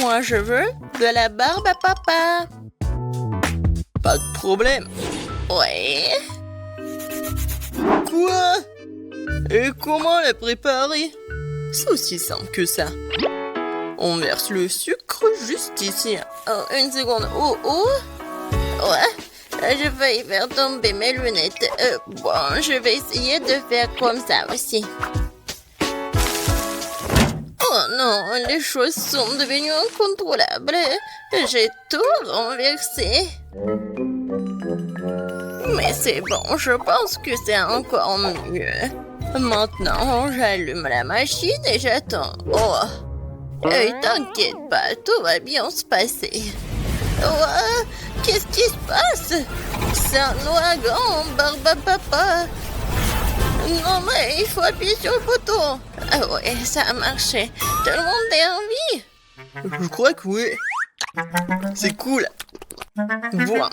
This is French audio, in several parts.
Moi, je veux de la barbe à papa. Pas de problème. Ouais. Quoi? Et comment la préparer? C'est aussi simple que ça. On verse le sucre juste ici. Oh, une seconde. Oh, oh. Ouais. Je vais faire tomber mes lunettes. Bon, je vais essayer de faire comme ça aussi. Oh non, les choses sont devenues incontrôlables. J'ai tout renversé. Mais c'est bon, je pense que c'est encore mieux. Maintenant, j'allume la machine et j'attends. Oh, t'inquiète pas, tout va bien se passer. Oh, qu'est-ce qui se passe? C'est un ouragan, barbe à papa. Non, mais il faut appuyer sur le bouton. Ah ouais, ça a marché. Tout le monde est en vie? Je crois que oui. C'est cool. Bon,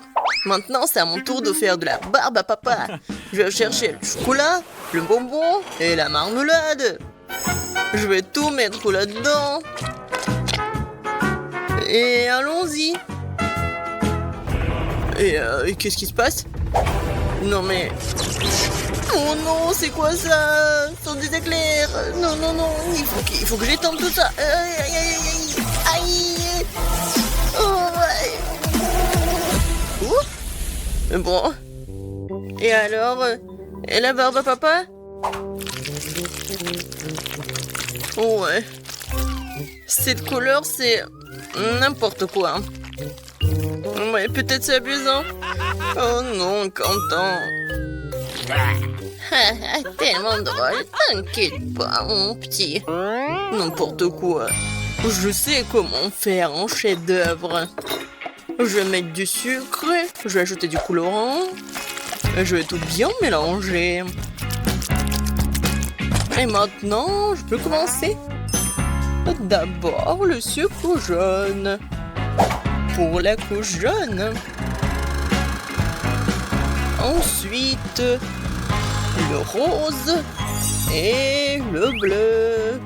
maintenant c'est à mon tour de faire de la barbe à papa. Je vais chercher le chocolat, le bonbon et la marmelade. Je vais tout mettre là-dedans. Et allons-y. Et qu'est-ce qui se passe? Non mais... Oh non, c'est quoi ça? Ce sont des éclairs. Non, non, non, il faut que j'étende tout ça. Aïe, aïe, aïe, aïe, aïe. Oh, ouais. Bon. Et alors, et la barbe à papa? Ouais. Cette couleur, c'est n'importe quoi. Ouais, peut-être c'est amusant. Oh non, Quentin. Tellement drôle. T'inquiète pas, mon petit. N'importe quoi. Je sais comment faire un chef-d'œuvre. Je vais mettre du sucre, je vais ajouter du colorant, je vais tout bien mélanger. Et maintenant, je peux commencer. D'abord, le sucre jaune. Pour la couche jaune. Ensuite, le rose et le bleu.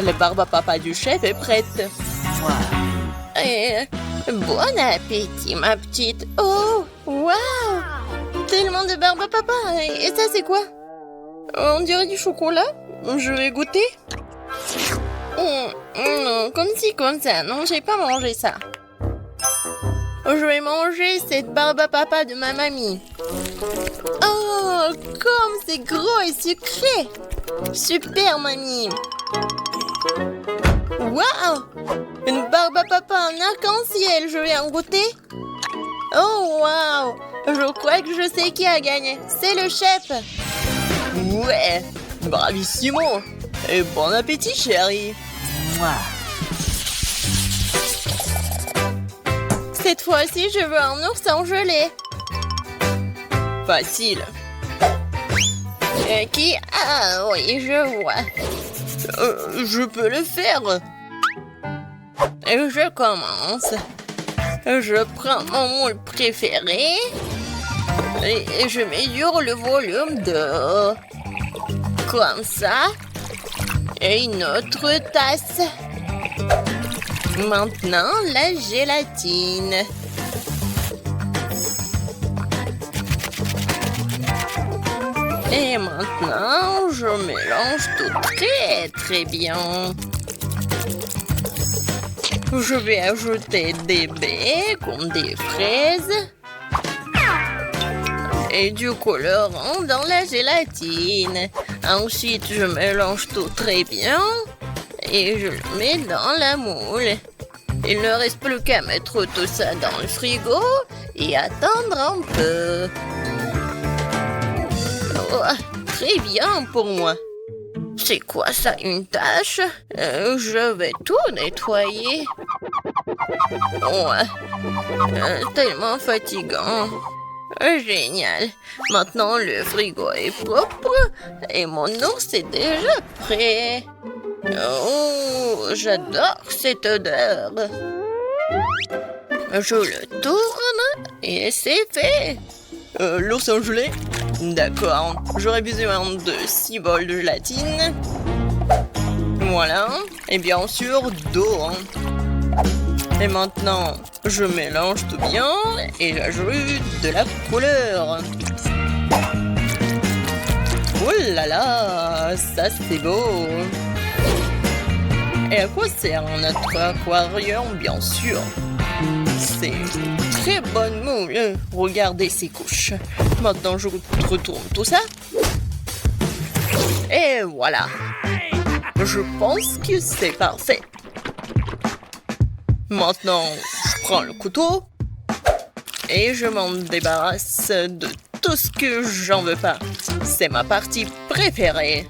La barbe à papa du chef est prête. Et bon appétit, ma petite. Oh, waouh! Tellement de barbe à papa. Et ça, c'est quoi? On dirait du chocolat. Je vais goûter. Non, comme ci, comme ça. Non, j'ai pas mangé ça. Je vais manger cette barbe à papa de ma mamie. Oh, comme c'est gros et sucré. Super, mamie. Waouh! Une barbe à papa en arc-en-ciel, je vais en goûter. Oh, waouh! Je crois que je sais qui a gagné. C'est le chef. Ouais, bravissimo. Et bon appétit, chérie. Cette fois-ci, je veux un ours en gelée. Facile. Qui? Ah oui, je vois. Je peux le faire. Je commence. Je prends mon moule préféré et je mesure le volume d'eau. Comme ça. Et une autre tasse. Maintenant, la gélatine. Et maintenant, je mélange tout très très bien. Je vais ajouter des baies comme des fraises et du colorant dans la gélatine. Ensuite, je mélange tout très bien et je le mets dans la moule. Il ne reste plus qu'à mettre tout ça dans le frigo et attendre un peu. Oh, très bien pour moi. C'est quoi ça, une tache? Je vais tout nettoyer. Ouais. Tellement fatigant. Génial. Maintenant, le frigo est propre et mon ours est déjà prêt. Oh, j'adore cette odeur. Je le tourne et c'est fait. L'ours en gelée? D'accord. J'aurais besoin de 6 bols de gélatine. Voilà. Et bien sûr, d'eau. Et maintenant, je mélange tout bien et j'ajoute de la couleur. Oh là là, ça c'est beau. Et à quoi sert notre aquarium, bien sûr? C'est une très bonne moule. Regardez ces couches. Maintenant, je retourne tout ça. Et voilà. Je pense que c'est parfait. Maintenant, je prends le couteau et je m'en débarrasse de tout ce que j'en veux pas. C'est ma partie préférée.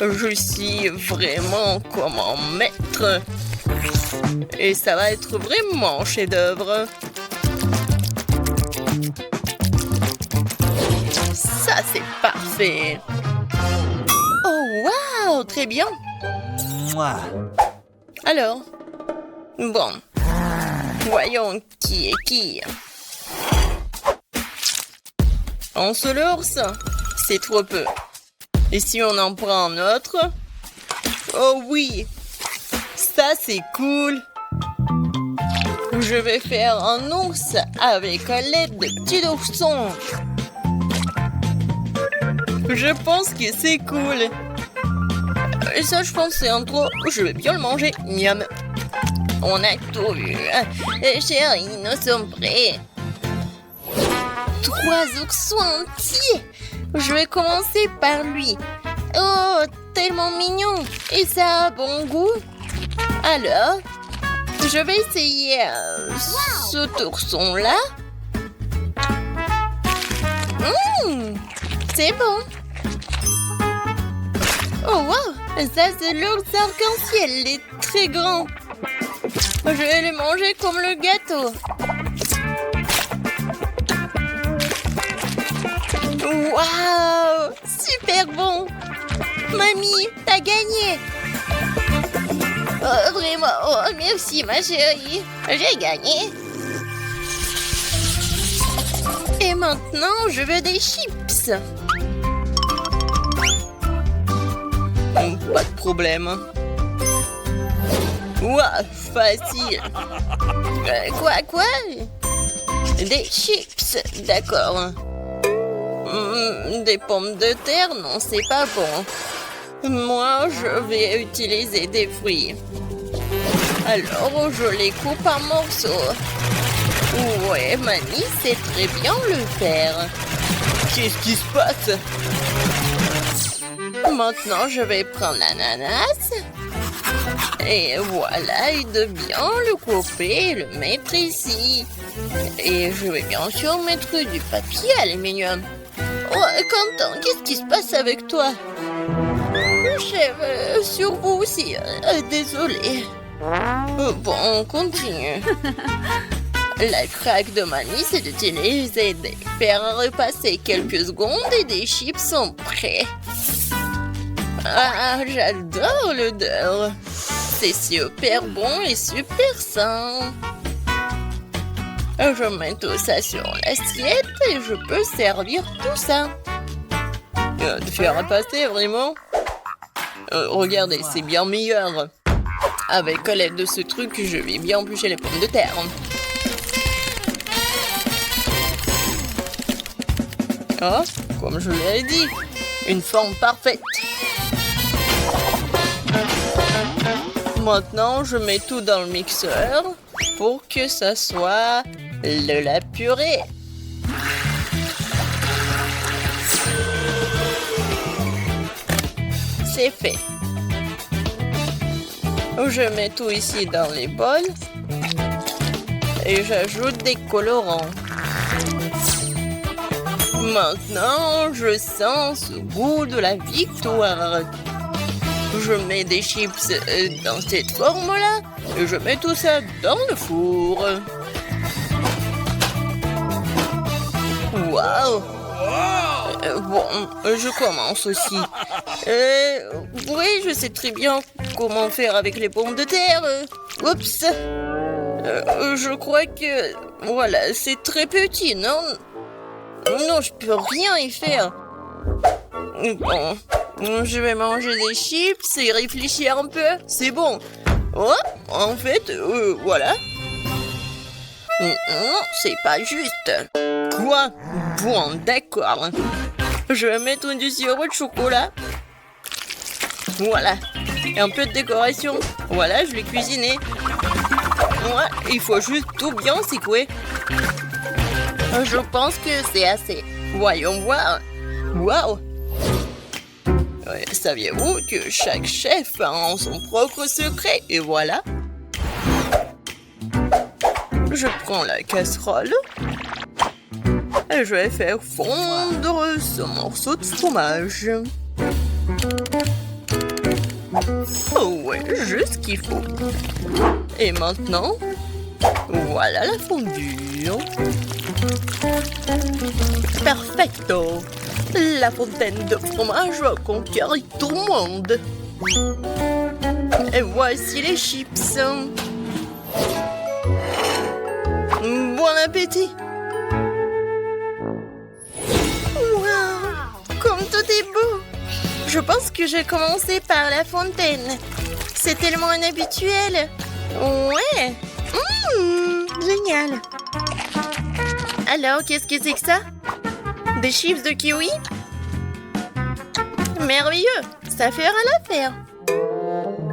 Je suis vraiment comme un maître. Et ça va être vraiment un chef-d'œuvre. Ça, c'est parfait. Oh, waouh, très bien. Alors, bon, voyons qui est qui. Un seul ours, c'est trop peu. Et si on en prend un autre? Oh oui, ça c'est cool. Je vais faire un ours avec l'aide de petits oursons. Je pense que c'est cool. Et ça, je pense que c'est un trop. Je vais bien le manger. Miam. On a tout vu. Chérie, nous sommes prêts. 3 oursons entiers. Je vais commencer par lui. Oh, tellement mignon. Et ça a bon goût. Alors, je vais essayer cet ourson-là. C'est bon. Oh wow, ça c'est l'ours arc-en-ciel, il est très grand. Je vais le manger comme le gâteau. Waouh, super bon. Mamie, t'as gagné. Oh, vraiment, oh merci ma chérie, j'ai gagné. Et maintenant, je veux des chips. Pas de problème. Ouah, facile. Quoi? Des chips, d'accord. Des pommes de terre, non, c'est pas bon. Moi, je vais utiliser des fruits. Alors, je les coupe en morceaux. Ouais, Mamie sait très bien le faire. Qu'est-ce qui se passe? Maintenant, je vais prendre l'ananas. Et voilà, et de bien le couper et le mettre ici. Et je vais bien sûr mettre du papier aluminium. Oh, Quentin, qu'est-ce qui se passe avec toi? Chef, sur vous aussi. Désolé. Bon, on continue. La craque de Mamie, c'est d'utiliser des faire repasser quelques secondes et des chips sont prêts. Ah, j'adore l'odeur. C'est super bon et super sain. Je mets tout ça sur l'assiette et je peux servir tout ça. De faire repasser, vraiment? Regardez, c'est bien meilleur. Avec l'aide de ce truc, je vais bien éplucher les pommes de terre. Oh, comme je l'ai dit, une forme parfaite. Maintenant, je mets tout dans le mixeur pour que ça soit de la purée. C'est fait. Je mets tout ici dans les bols et j'ajoute des colorants. Maintenant, je sens ce goût de la victoire. Je mets des chips dans cette forme-là et je mets tout ça dans le four. Waouh! Bon, je commence aussi. Oui, je sais très bien comment faire avec les pommes de terre. Oups! Je crois que... Voilà, c'est très petit, non? Non, je peux rien y faire. Bon, je vais manger des chips et réfléchir un peu. C'est bon. Oh, en fait, voilà. Non, c'est pas juste. Quoi? Bon, d'accord. Je vais mettre du sirop de chocolat. Voilà. Et un peu de décoration. Voilà, je l'ai cuisiné. Ouais, il faut juste tout bien secouer. Je pense que c'est assez. Voyons voir. Waouh! Saviez-vous que chaque chef a son propre secret? Et voilà. Je prends la casserole. Et je vais faire fondre ce morceau de fromage. Oh ouais, juste ce qu'il faut. Et maintenant, voilà la fondue. Perfecto! La fontaine de fromage va conquérir tout le monde. Et voici les chips. Bon appétit! Wow! Comme tout est beau! Je pense que j'ai commencé par la fontaine. C'est tellement inhabituel. Ouais! Génial! Alors, qu'est-ce que c'est que ça? Des chips de kiwi? Merveilleux! Ça fera l'affaire.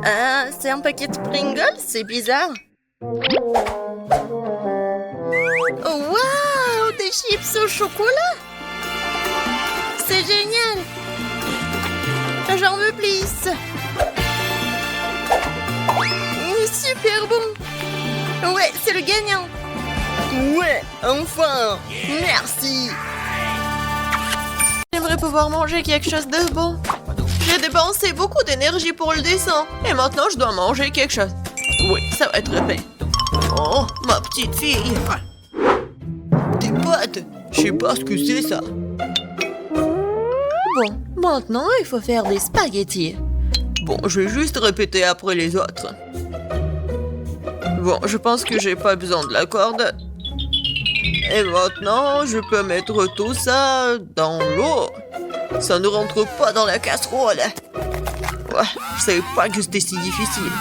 Ah, c'est un paquet de Pringles? C'est bizarre. Oh, waouh! Des chips au chocolat! C'est génial! J'en veux plus! Super bon! Ouais, c'est le gagnant! Ouais, enfin! Merci! J'aimerais pouvoir manger quelque chose de bon. J'ai dépensé beaucoup d'énergie pour le dessin. Et maintenant, je dois manger quelque chose. Oui, ça va être fait. Oh, ma petite fille! Des pâtes! Je sais pas ce que c'est ça. Bon, maintenant, il faut faire des spaghettis. Bon, je vais juste répéter après les autres. Bon, je pense que j'ai pas besoin de la corde. Et maintenant, je peux mettre tout ça dans l'eau. Ça ne rentre pas dans la casserole. Ouais, je savais pas que c'était si difficile.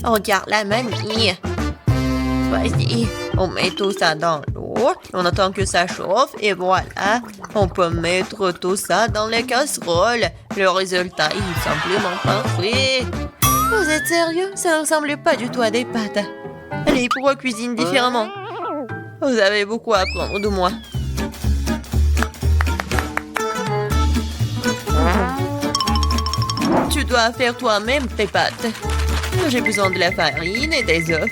Regarde la mamie. Vas-y, on met tout ça dans l'eau. On attend que ça chauffe et voilà. On peut mettre tout ça dans les casseroles. Le résultat est simplement parfait. Vous êtes sérieux? Ça ne ressemble pas du tout à des pâtes. Allez, pourquoi cuisine différemment? Vous avez beaucoup à apprendre de moi. Tu dois faire toi-même tes pâtes. J'ai besoin de la farine et des œufs.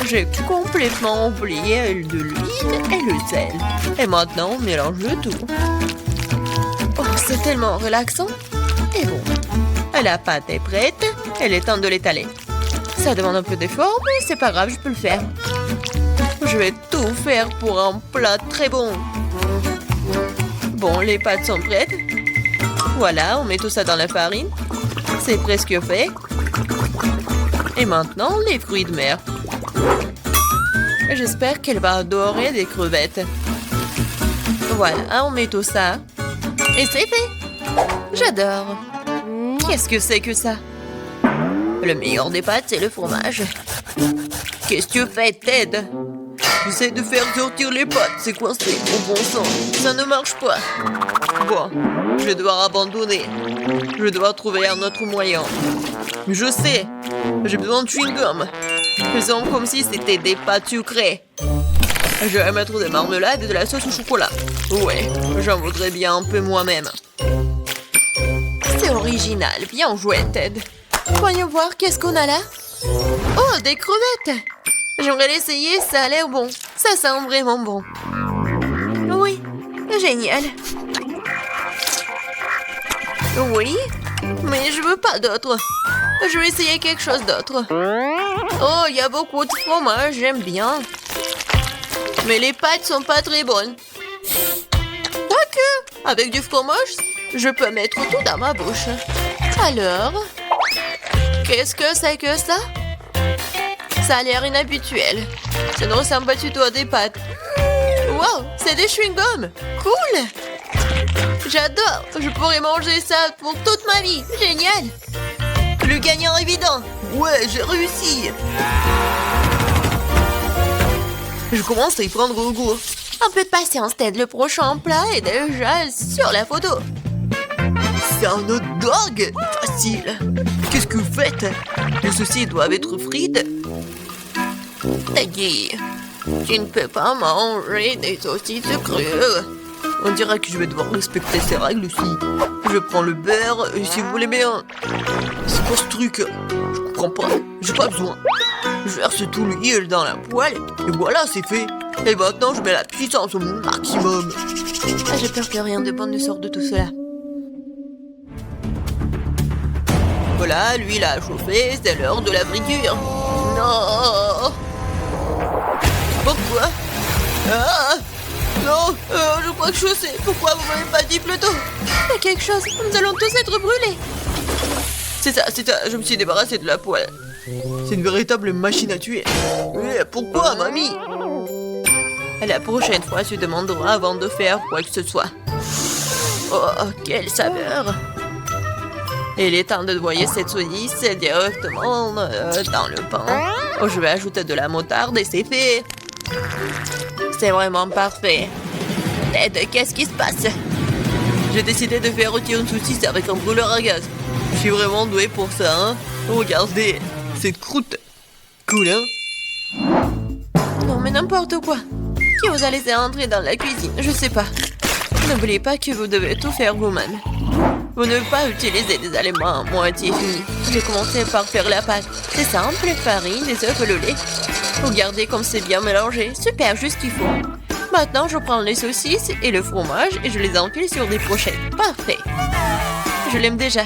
J'ai complètement oublié de l'huile et le sel. Et maintenant, on mélange le tout. Oh, c'est tellement relaxant. Et bon, la pâte est prête. Il est temps de l'étaler. Ça demande un peu d'effort, mais c'est pas grave, je peux le faire. Je vais tout faire pour un plat très bon. Bon, les pâtes sont prêtes. Voilà, on met tout ça dans la farine. C'est presque fait. Et maintenant, les fruits de mer. J'espère qu'elle va adorer des crevettes. Voilà, on met tout ça. Et c'est fait. J'adore. Qu'est-ce que c'est que ça? Le meilleur des pâtes, c'est le fromage. Qu'est-ce que tu fais, Ted? J'essaie de faire sortir les pâtes, c'est coincé, au bon sens. Ça ne marche pas. Bon, je vais devoir abandonner. Je dois trouver un autre moyen. Je sais, j'ai besoin de chewing-gum. Faisons comme si c'était des pâtes sucrées. Je vais mettre des marmelades et de la sauce au chocolat. Ouais, j'en voudrais bien un peu moi-même. C'est original, bien joué, Ted. Voyons voir, qu'est-ce qu'on a là? Oh, des crevettes! J'aimerais l'essayer, ça a l'air bon. Ça sent vraiment bon. Oui, génial. Oui, mais je veux pas d'autre. Je vais essayer quelque chose d'autre. Oh, il y a beaucoup de fromage, j'aime bien. Mais les pâtes sont pas très bonnes. Quoique, avec du fromage, je peux mettre tout dans ma bouche. Alors, qu'est-ce que c'est que ça? Ça a l'air inhabituel. Ça ne ressemble pas du tout à des pâtes. Wow, c'est des chewing-gums. Cool. J'adore. Je pourrais manger ça pour toute ma vie. Génial. Le Le gagnant évident. Ouais, j'ai réussi. Je commence à y prendre goût. Un peu de patience, Ted. Le prochain plat est déjà sur la photo. C'est un hot dog. Facile. Qu'est-ce que vous faites? Les saucisses doivent être frites. Teddy, tu ne peux pas manger des saucisses crues. On dirait que je vais devoir respecter ces règles aussi. Je prends le beurre, et si vous voulez bien. C'est quoi ce truc? Je comprends pas. J'ai pas besoin. Je verse tout l'huile dans la poêle, et voilà, c'est fait. Et maintenant, je mets la puissance au maximum. Ah, j'ai peur que rien de bon ne sorte de tout cela. Voilà, l'huile a chauffé, c'est l'heure de la friture. Non! Pourquoi? Ah! Non, je crois que je sais. Pourquoi vous m'avez pas dit plus tôt? Il y a quelque chose, nous allons tous être brûlés. C'est ça, je me suis débarrassé de la poêle. C'est une véritable machine à tuer. Mais pourquoi, mamie? La prochaine fois, tu demanderas avant de faire quoi que ce soit. Oh, quelle saveur! Il est temps de noyer cette saucisse directement dans le pain. Oh, je vais ajouter de la moutarde et c'est fait. C'est vraiment parfait. Ted, qu'est-ce qui se passe? J'ai décidé de faire rôtir une saucisse avec un brûleur à gaz. Je suis vraiment doué pour ça, hein. Regardez, cette croûte. Cool, hein? Non, mais n'importe quoi. Qui vous a laissé entrer dans la cuisine? Je sais pas. N'oubliez pas que vous devez tout faire vous-même. Vous ne devez pas utiliser des aliments à moitié finis. J'ai commencé par faire la pâte. C'est simple, farine, des œufs et le lait. Regardez comme c'est bien mélangé. Super, juste qu'il faut. Maintenant, je prends les saucisses et le fromage et je les enfile sur des brochettes. Parfait. Je l'aime déjà.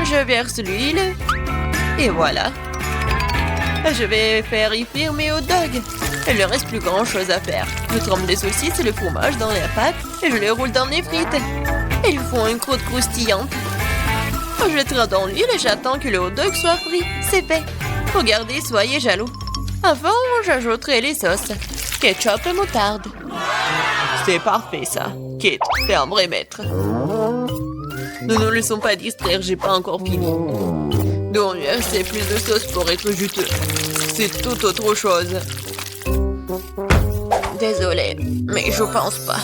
Je verse l'huile. Et voilà. Je vais faire y frire mes hot dogs. Il ne reste plus grand chose à faire. Je trempe les saucisses et le fromage dans la pâte et je les roule dans les frites. Ils font une croûte croustillante. Je les tire dans l'huile et j'attends que le hot dog soit frit. C'est fait. Regardez, soyez jaloux. Avant, j'ajouterai les sauces. Ketchup et moutarde. C'est parfait, ça. Kate, t'es un vrai maître. Ne nous laissons pas distraire, j'ai pas encore fini. Donc, c'est plus de sauce pour être juteux. C'est tout autre chose. Désolée, mais je pense pas.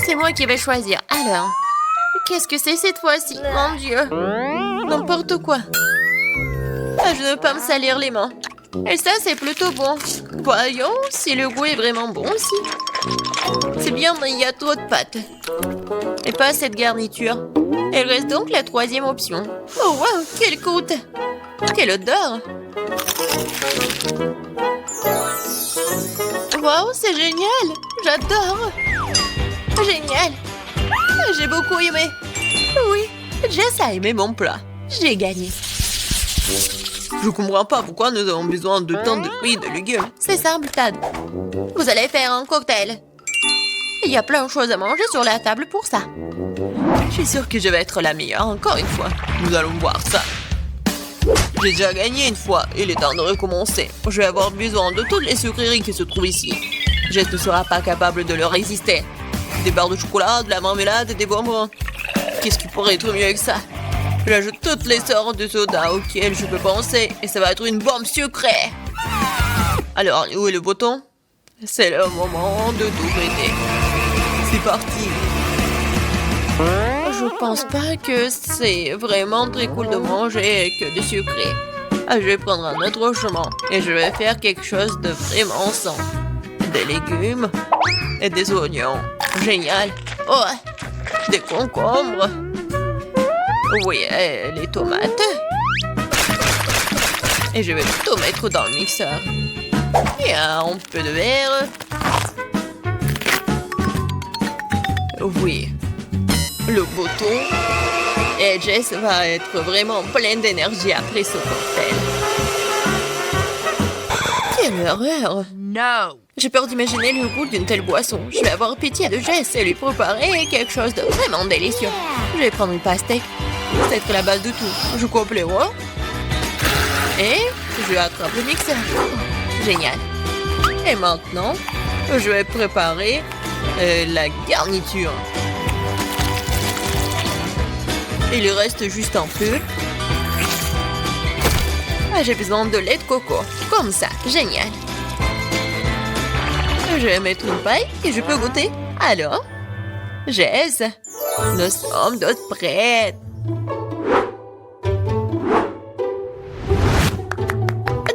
C'est moi qui vais choisir. Alors, qu'est-ce que c'est cette fois-ci? Mon Dieu. N'importe quoi. Ah, je ne veux pas me salir les mains. Et ça, c'est plutôt bon. Voyons si le goût est vraiment bon aussi. C'est bien, mais il y a trop de pâtes. Et pas cette garniture. Il reste donc la troisième option. Oh, wow, quelle croûte! Quelle odeur! Wow, c'est génial! J'adore! Génial! J'ai beaucoup aimé. Oui, Jess a aimé mon plat. J'ai gagné. Je comprends pas pourquoi nous avons besoin de tant de fruits et de légumes. C'est simple, Tad. Vous allez faire un cocktail. Il y a plein de choses à manger sur la table pour ça. Je suis sûre que je vais être la meilleure encore une fois. Nous allons voir ça. J'ai déjà gagné une fois. Il est temps de recommencer. Je vais avoir besoin de toutes les sucreries qui se trouvent ici. Jess ne sera pas capable de leur résister. Des barres de chocolat, de la marmelade et des bonbons. Qu'est-ce qui pourrait être mieux que ça? J'ajoute toutes les sortes de sodas auxquelles je peux penser et ça va être une bombe sucrée. Alors, où est le bouton? C'est le moment de tout péter. C'est parti. Je pense pas que c'est vraiment très cool de manger que du sucré. Je vais prendre un autre chemin et je vais faire quelque chose de vraiment sain. Des légumes et des oignons. Génial. Oh, des concombres. Oui, les tomates. Et je vais tout mettre dans le mixeur. Et un peu de verre. Oui. Le bouton. Et Jess va être vraiment pleine d'énergie après ce cocktail. Quelle horreur! No! J'ai peur d'imaginer le goût d'une telle boisson. Je vais avoir pitié de Jess et lui préparer quelque chose de vraiment délicieux. Je vais prendre une pastèque. C'est être la base de tout. Je coupe les rois. Et je attrape le mixeur. Génial. Et maintenant, je vais préparer la garniture. Il reste juste un peu. Ah, j'ai besoin de lait de coco. Comme ça, génial. Je vais mettre une paille et je peux goûter. Alors, Jess, nous sommes toutes prêtes.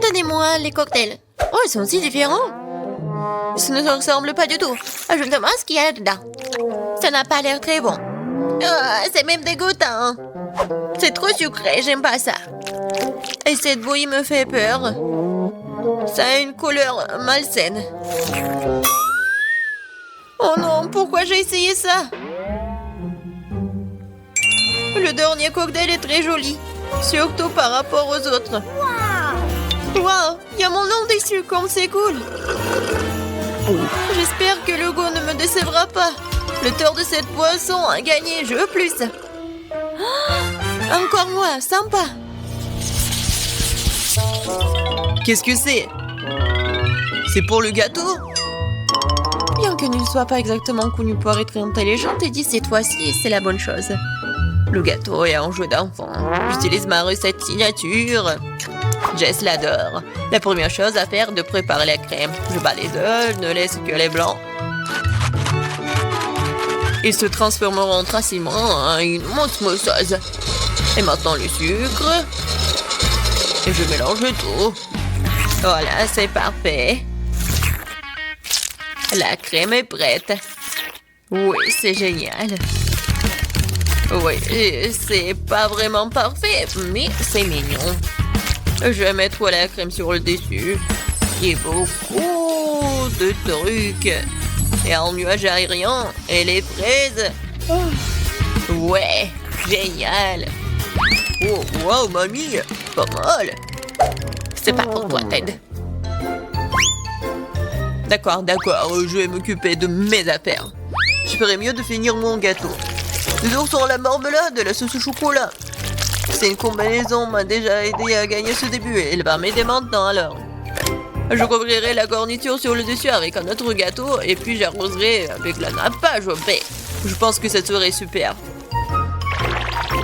Donnez-moi les cocktails. Oh, ils sont si différents. Ça ne se ressemble pas du tout. Je me demande ce qu'il y a dedans. Ça n'a pas l'air très bon. C'est même dégoûtant. C'est trop sucré, j'aime pas ça. Et cette bouillie me fait peur. Ça a une couleur malsaine. Oh non, pourquoi j'ai essayé ça? Le dernier cocktail est très joli, surtout par rapport aux autres. Wow, il y a mon nom dessus, comme c'est cool. J'espère que le goût ne me décevra pas. Le tort de cette boisson a gagné, je veux plus. Encore moi, sympa. Qu'est-ce que c'est? C'est pour le gâteau? Bien que ne soit pas exactement connu pour être intelligent, Teddy, cette fois-ci, c'est la bonne chose. Le gâteau est un jeu d'enfant. J'utilise ma recette signature. Jess l'adore. La première chose à faire est de préparer la crème. Je bats les œufs, ne laisse que les blancs. Ils se transformeront facilement en une osmosose. Et maintenant le sucre. Et je mélange tout. Voilà, c'est parfait. La crème est prête. Oui, c'est génial. Oui, c'est pas vraiment parfait, mais c'est mignon. Je vais mettre la crème sur le dessus. Et beaucoup de trucs. Et un nuage aérien. Et les fraises. Ouais, génial. Oh, wow, mamie, pas mal. C'est pas pour toi, Ted. D'accord, je vais m'occuper de mes affaires. Je ferais mieux de finir mon gâteau. Les oursons à la marmelade et la sauce au chocolat. C'est une combinaison m'a déjà aidé à gagner ce début et elle va m'aider maintenant alors. Je couvrirai la garniture sur le dessus avec un autre gâteau et puis j'arroserai avec la nappage au baie. Je pense que ça serait super.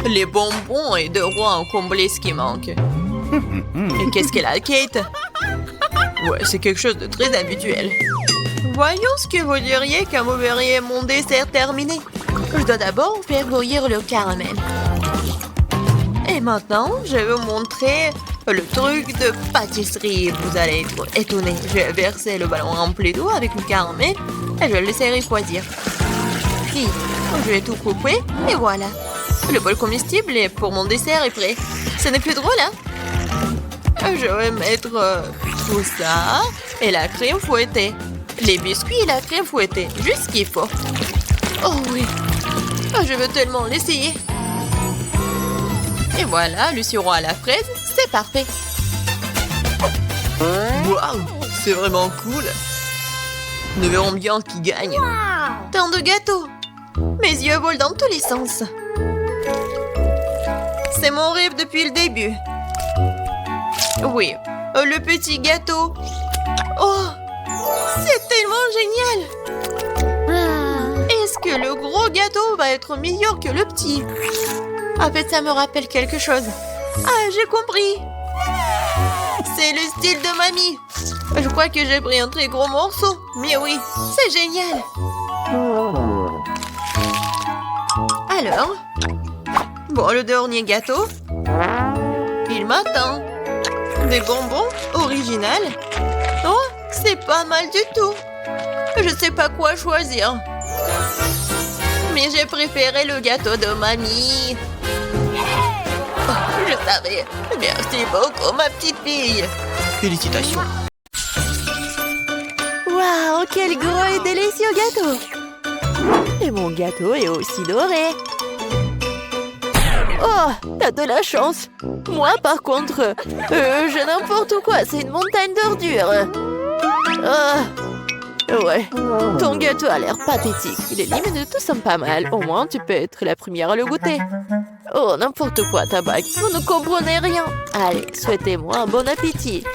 Les bonbons et de roi ont comblé ce qui manque. Et qu'est-ce qu'elle a, Kate? Ouais, c'est quelque chose de très habituel. Voyons ce que vous diriez quand vous verriez mon dessert terminé. Je dois d'abord faire bouillir le caramel. Et maintenant, je vais vous montrer le truc de pâtisserie. Vous allez être étonnés. Je vais verser le ballon rempli d'eau avec le caramel et je le laisserai refroidir. Puis, je vais tout couper et voilà. Le bol comestible pour mon dessert est prêt. Ce n'est plus drôle, hein? Je vais mettre tout ça et la crème fouettée. Les biscuits et la crème fouettée. Juste ce qu'il faut. Oh oui. Je veux tellement l'essayer. Et voilà, le sirop à la fraise, c'est parfait. Waouh, c'est vraiment cool. Nous verrons bien qui gagne. Tant de gâteaux. Mes yeux volent dans tous les sens. C'est mon rêve depuis le début. Oui, le petit gâteau. Oh, c'est tellement génial. Est-ce que le gros gâteau va être meilleur que le petit? En fait, ça me rappelle quelque chose. Ah, j'ai compris. C'est le style de mamie. Je crois que j'ai pris un très gros morceau. Mais oui, c'est génial. Alors, bon, le dernier gâteau. Il m'attend. Des bonbons originales. Oh, c'est pas mal du tout. Je sais pas quoi choisir. Mais j'ai préféré le gâteau de mamie. Oh, je savais. Merci beaucoup, ma petite fille. Félicitations. Waouh, quel gros et délicieux gâteau. Et mon gâteau est aussi doré. Oh, t'as de la chance. Moi, par contre, j'ai n'importe quoi. C'est une montagne d'ordures. Ouais, ton gâteau a l'air pathétique. Les limites tous sont pas mal. Au moins, tu peux être la première à le goûter. Oh, n'importe quoi, tabac. Vous ne comprenez rien. Allez, souhaitez-moi un bon appétit.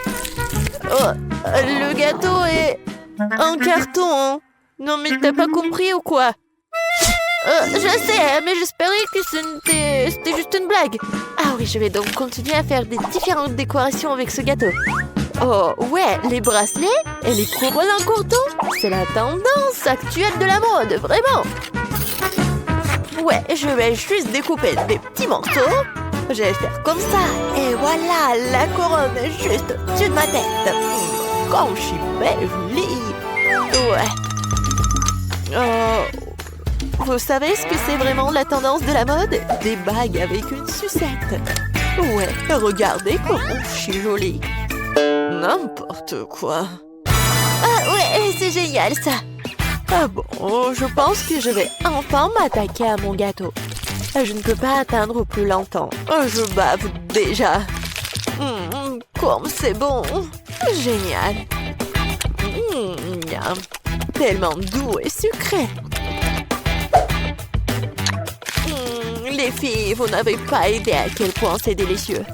Oh, le gâteau est un carton. Non, mais t'as pas compris ou quoi? Je sais, mais j'espérais que c'était juste une blague. Ah oui, je vais donc continuer à faire des différentes décorations avec ce gâteau. Oh, ouais, les bracelets et les couronnes en courton, c'est la tendance actuelle de la mode, vraiment. Ouais, je vais juste découper des petits morceaux. Je vais faire comme ça. Et voilà, la couronne est juste au-dessus de ma tête. Comme je suis belle, jolie. Ouais. Vous savez ce que c'est vraiment la tendance de la mode? Des bagues avec une sucette. Ouais, regardez comment je suis jolie. N'importe quoi. Ah ouais, c'est génial ça. Ah bon, je pense que je vais enfin m'attaquer à mon gâteau. Je ne peux pas atteindre plus longtemps. Je bave déjà. Comme c'est bon. Génial. Miam. Tellement doux et sucré. Les filles, vous n'avez pas idée à quel point c'est délicieux.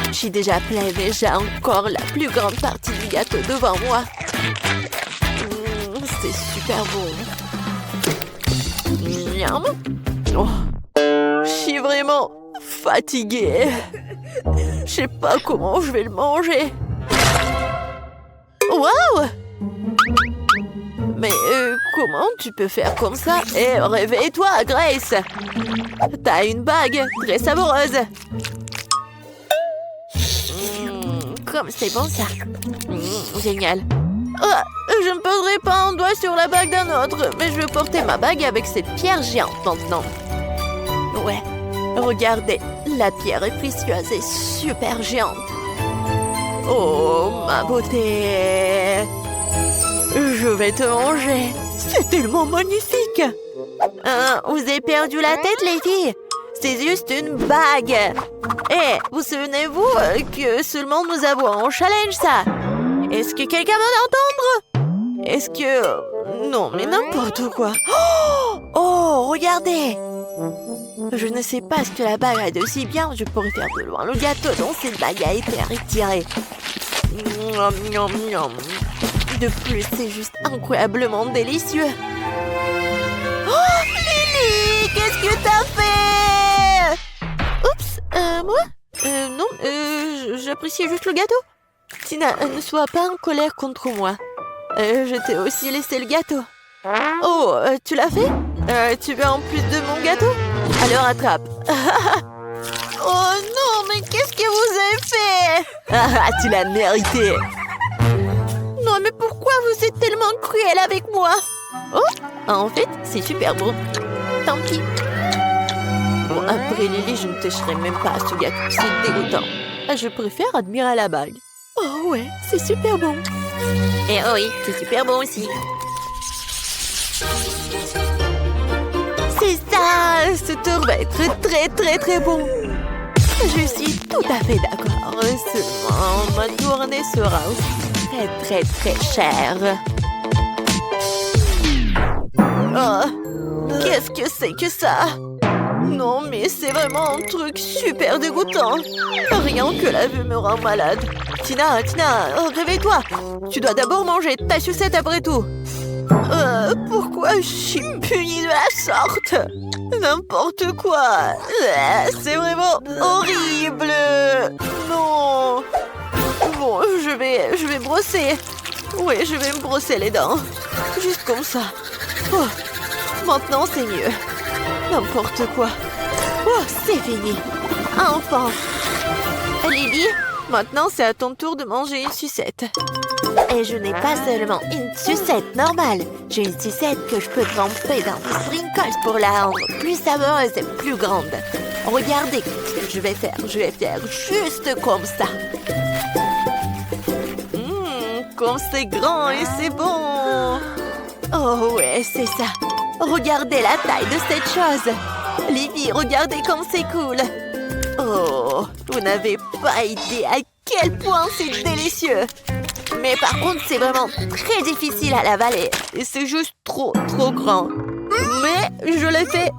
Je suis déjà pleine et j'ai encore la plus grande partie du gâteau devant moi. C'est super bon. Miam. Oh. Je suis vraiment fatiguée. Je sais pas comment je vais le manger. Waouh! Mais comment tu peux faire comme ça? Eh, réveille-toi, Grace! T'as une bague très savoureuse. Comme c'est bon ça. Génial. Oh, je ne poserai pas un doigt sur la bague d'un autre, mais je veux porter ma bague avec cette pierre géante maintenant. Ouais, regardez, la pierre est précieuse et super géante. Oh, ma beauté! Je vais te manger. C'est tellement magnifique. Vous avez perdu la tête, les filles? C'est juste une bague. Eh, vous souvenez-vous que seulement nous avons un challenge, ça? Est-ce que quelqu'un va l'entendre? Est-ce que... Non, mais n'importe quoi. Oh, regardez. Je ne sais pas ce que la bague a de si bien. Je pourrais faire de loin le gâteau dont cette bague a été retirée. De plus, c'est juste incroyablement délicieux. Oh, Lily, qu'est-ce que t'as fait? Oups, moi? Non, j'appréciais juste le gâteau. Tina, ne sois pas en colère contre moi. Je t'ai aussi laissé le gâteau. Oh, tu l'as fait? Tu veux en plus de mon gâteau? Alors attrape. Oh non, mais qu'est-ce que vous avez fait? Tu l'as mérité. Non, mais pourquoi vous êtes tellement cruel avec moi? Oh, en fait, c'est super bon. Tant pis. Bon, après Lily, je ne toucherai même pas à ce gâteau. C'est dégoûtant. Je préfère admirer la bague. Oh ouais, c'est super bon. Et oh oui, c'est super bon aussi. C'est ça, ce tour va être très très très bon. Je suis tout à fait d'accord. Seulement, ma tournée sera aussi très très très chère. Oh, qu'est-ce que c'est que ça? Non, mais c'est vraiment un truc super dégoûtant. Rien que la vue me rend malade. Tina, réveille-toi. Tu dois d'abord manger ta sucette après tout. Pourquoi je suis punie de la sorte? N'importe quoi. C'est vraiment horrible. Non. Bon, je vais brosser. Oui, je vais me brosser les dents. Juste comme ça. Oh, maintenant, c'est mieux. N'importe quoi. Oh, c'est fini. Enfin. Lily, maintenant, c'est à ton tour de manger une sucette. Et je n'ai pas seulement une sucette normale. J'ai une sucette que je peux tremper dans des sprinkles pour la rendre plus savoureuse et plus grande. Regardez ce que je vais faire. Je vais faire juste comme ça. Comme c'est grand et c'est bon. Oh ouais, c'est ça. Regardez la taille de cette chose. Livy, regardez comme c'est cool. Oh, vous n'avez pas idée à quel point c'est délicieux. Mais par contre, c'est vraiment très difficile à l'avaler. Et c'est juste trop grand. Mais je l'ai fait.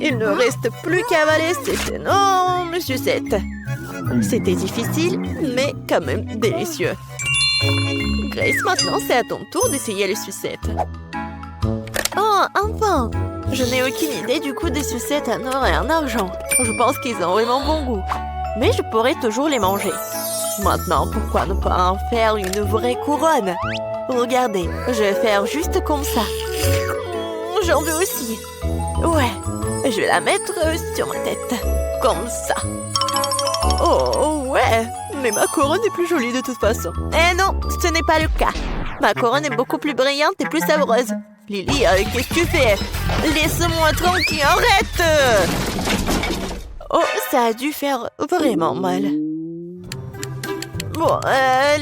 Il ne reste plus qu'à avaler cette énorme sucette. C'était difficile, mais quand même délicieux. Grace, maintenant, c'est à ton tour d'essayer les sucettes. Oh, enfin! Je n'ai aucune idée du coût des sucettes en or et en argent. Je pense qu'ils ont vraiment bon goût. Mais je pourrais toujours les manger. Maintenant, pourquoi ne pas en faire une vraie couronne? Regardez, je vais faire juste comme ça. J'en veux aussi. Ouais, je vais la mettre sur ma tête. Comme ça. Oh, ouais. Mais ma couronne est plus jolie de toute façon. Eh non, ce n'est pas le cas. Ma couronne est beaucoup plus brillante et plus savoureuse. Lily, qu'est-ce que tu fais? Laisse-moi tranquille, arrête! Oh, ça a dû faire vraiment mal. Bon,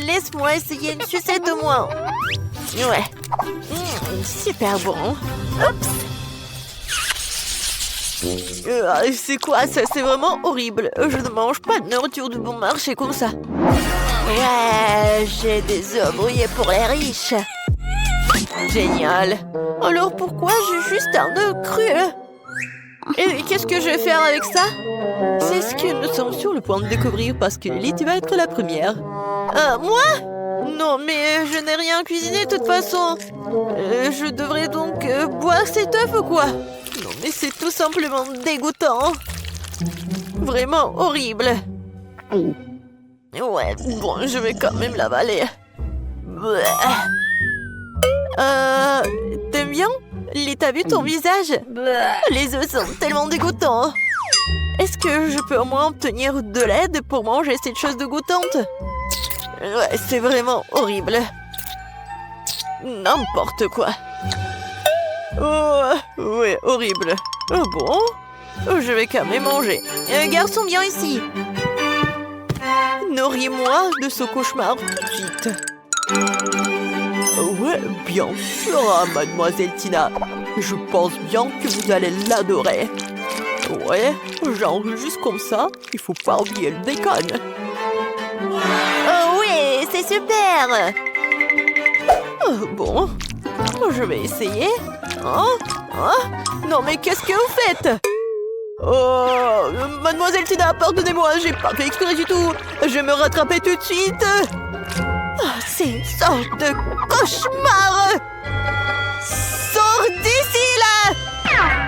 laisse-moi essayer une sucette au moins. Ouais. Super bon. Oups. C'est quoi ça? C'est vraiment horrible. Je ne mange pas de nourriture de bon marché comme ça. Ouais, j'ai des œufs brouillés pour les riches. Génial. Alors pourquoi j'ai juste un œuf cru? Et qu'est-ce que je vais faire avec ça? C'est ce que nous sommes sur le point de découvrir parce que Lily, tu vas être la première. Moi? Non, mais je n'ai rien cuisiné de toute façon. Je devrais donc boire cet œuf ou quoi? Non, mais c'est tout simplement dégoûtant. Vraiment horrible. Ouais, bon, je vais quand même l'avaler. T'aimes bien? Lily, t'as vu ton visage? Les œufs sont tellement dégoûtants. Est-ce que je peux au moins obtenir de l'aide pour manger cette chose dégoûtante? Ouais, c'est vraiment horrible. N'importe quoi. Oh, ouais, horrible. Oh bon? Je vais quand même manger. Garçon, viens ici. Nourris-moi de ce cauchemar tout de suite. Ouais, bien sûr, mademoiselle Tina. Je pense bien que vous allez l'adorer. Ouais, genre juste comme ça, il faut pas oublier le bacon. Oh oui, c'est super. Oh, bon, je vais essayer. Non mais qu'est-ce que vous faites? Oh, mademoiselle Tina, pardonnez-moi, j'ai pas fait exprès du tout. Je vais me rattraper tout de suite. C'est une sorte de cauchemar. Sors d'ici là.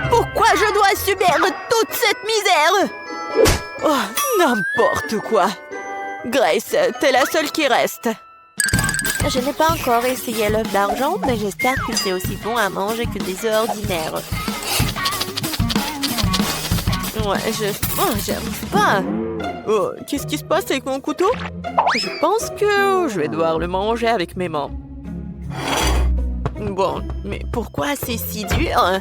Pourquoi je dois subir toute cette misère? Oh, n'importe quoi. Grace, t'es la seule qui reste. Je n'ai pas encore essayé l'œuf d'argent, mais j'espère que c'est aussi bon à manger que des œufs ordinaires. Ouais, j'aime pas. Oh, qu'est-ce qui se passe avec mon couteau? Je pense que je vais devoir le manger avec mes mains. Bon, mais pourquoi c'est si dur?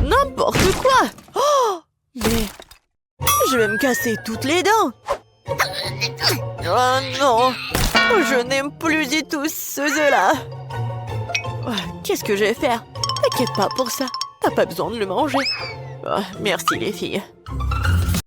N'importe quoi! Oh! Mais je vais me casser toutes les dents! Oh non! Je n'aime plus du tout ce œuf-là! Qu'est-ce que je vais faire? T'inquiète pas pour ça, t'as pas besoin de le manger. Oh, merci les filles.